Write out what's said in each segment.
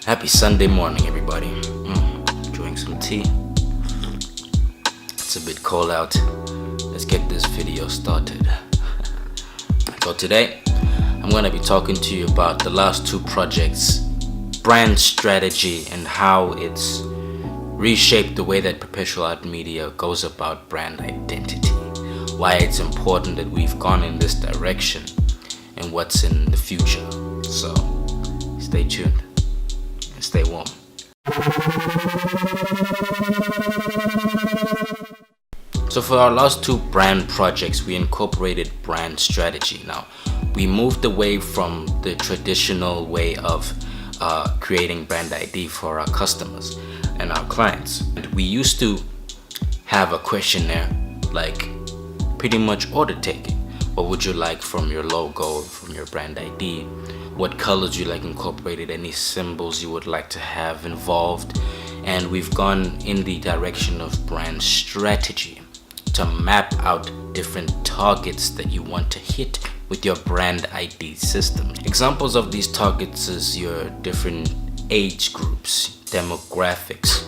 Happy Sunday morning, everybody. Enjoying some tea. It's a bit cold out. Let's get this video started. So today, I'm going to be talking to you about the last two projects, brand strategy, and how it's reshaped the way that Perpetual Art Media goes about brand identity. Why it's important that we've gone in this direction and what's in the future. So, stay tuned. And stay warm. So for our last two brand projects, we incorporated brand strategy. Now, we moved away from the traditional way of creating brand ID for our customers and our clients. We used to have a questionnaire, like pretty much order taking. What would you like from your logo, from your brand ID? What colors you like incorporated, any symbols you would like to have involved. And we've gone in the direction of brand strategy to map out different targets that you want to hit with your brand ID system. Examples of these targets is your different age groups, demographics,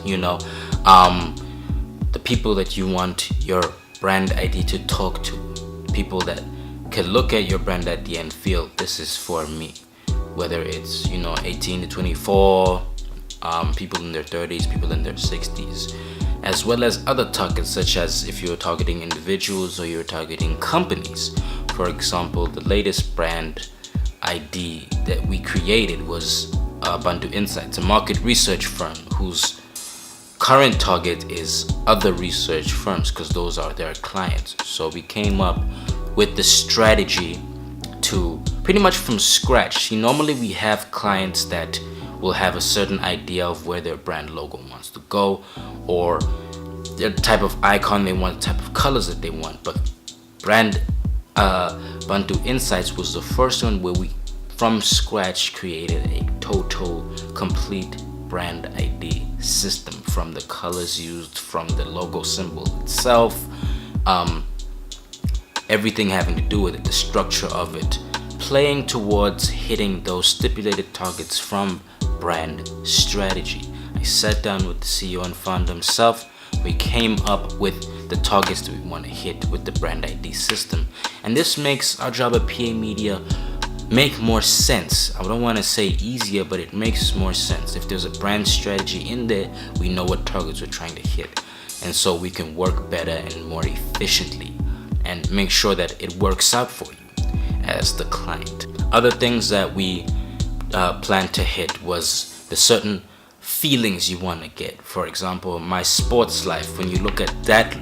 the people that you want your brand ID to talk to, people that can look at your brand ID and feel this is for me, whether it's 18 to 24, people in their 30s, people in their 60s, as well as other targets such as if you're targeting individuals or you're targeting companies. For example, the latest brand ID that we created was Bantu Insights, a market research firm whose current target is other research firms because those are their clients. So we came up with the strategy to pretty much from scratch. Normally we have clients that will have a certain idea of where their brand logo wants to go, or the type of icon they want, the type of colors that they want. But brand Bantu Insights was the first one where we from scratch created a total complete brand ID system, from the colors used, from the logo symbol itself, everything having to do with it, the structure of it, playing towards hitting those stipulated targets from brand strategy. I sat down with the CEO and founder himself. We came up with the targets that we want to hit with the brand ID system, and this makes our job at PA Media make more sense. I don't want to say easier, but it makes more sense. If there's a brand strategy in there, we know what targets we're trying to hit, and so we can work better and more efficiently and make sure that it works out for you as the client. Other things that we planned to hit was the certain feelings you want to get. For example, My Sports Life, when you look at that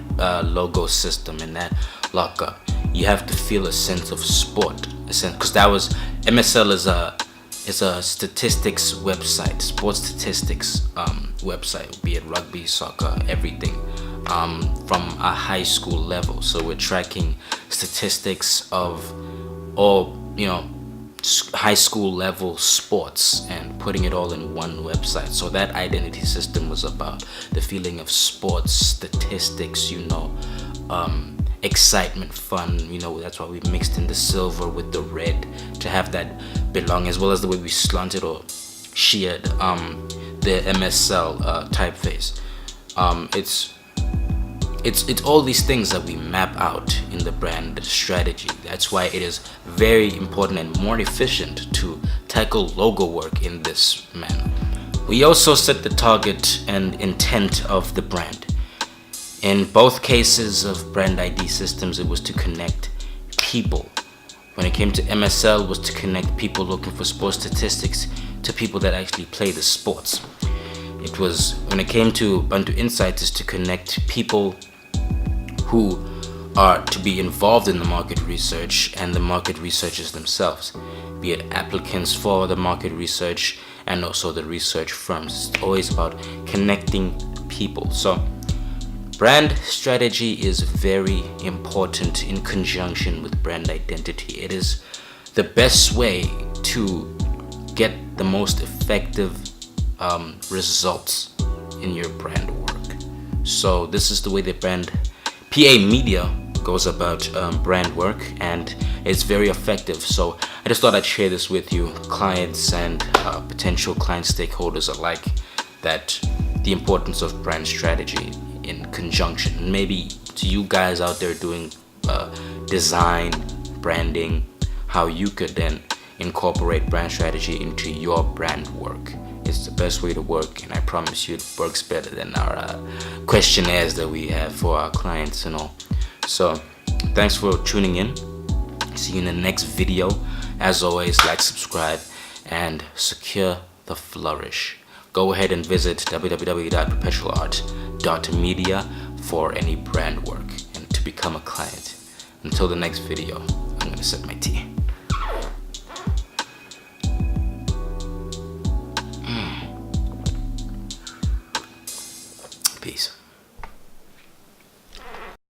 logo system and that lockup, you have to feel a sense of sport, because that was MSL is a statistics website, sports statistics website, be it rugby, soccer, everything, from a high school level. So we're tracking statistics of all high school level sports and putting it all in one website. So that identity system was about the feeling of sports statistics, excitement, fun, that's why we mixed in the silver with the red to have that belong, as well as the way we slanted or sheared the MSL typeface. It's all these things that we map out in the brand strategy. That's why it is very important and more efficient to tackle logo work in this manner. We also set the target and intent of the brand. In both cases of brand ID systems, it was to connect people. When it came to MSL, it was to connect people looking for sports statistics to people that actually play the sports. It was, when it came to Bantu Insights, is to connect people who are to be involved in the market research and the market researchers themselves, be it applicants for the market research and also the research firms. It's always about connecting people. So brand strategy is very important in conjunction with brand identity. It is the best way to get the most effective results in your brand work. So this is the way that PA Media goes about brand work, and it's very effective. So I just thought I'd share this with you, clients and potential client stakeholders alike, that the importance of brand strategy in conjunction. Maybe to you guys out there doing design, branding, how you could then incorporate brand strategy into your brand work. It's the best way to work, and I promise you it works better than our questionnaires that we have for our clients and all. So thanks for tuning in. See you in the next video. As always, like, subscribe, and secure the flourish. Go ahead and visit www.perpetualart.media for any brand work and to become a client. Until the next video, I'm gonna sip my tea.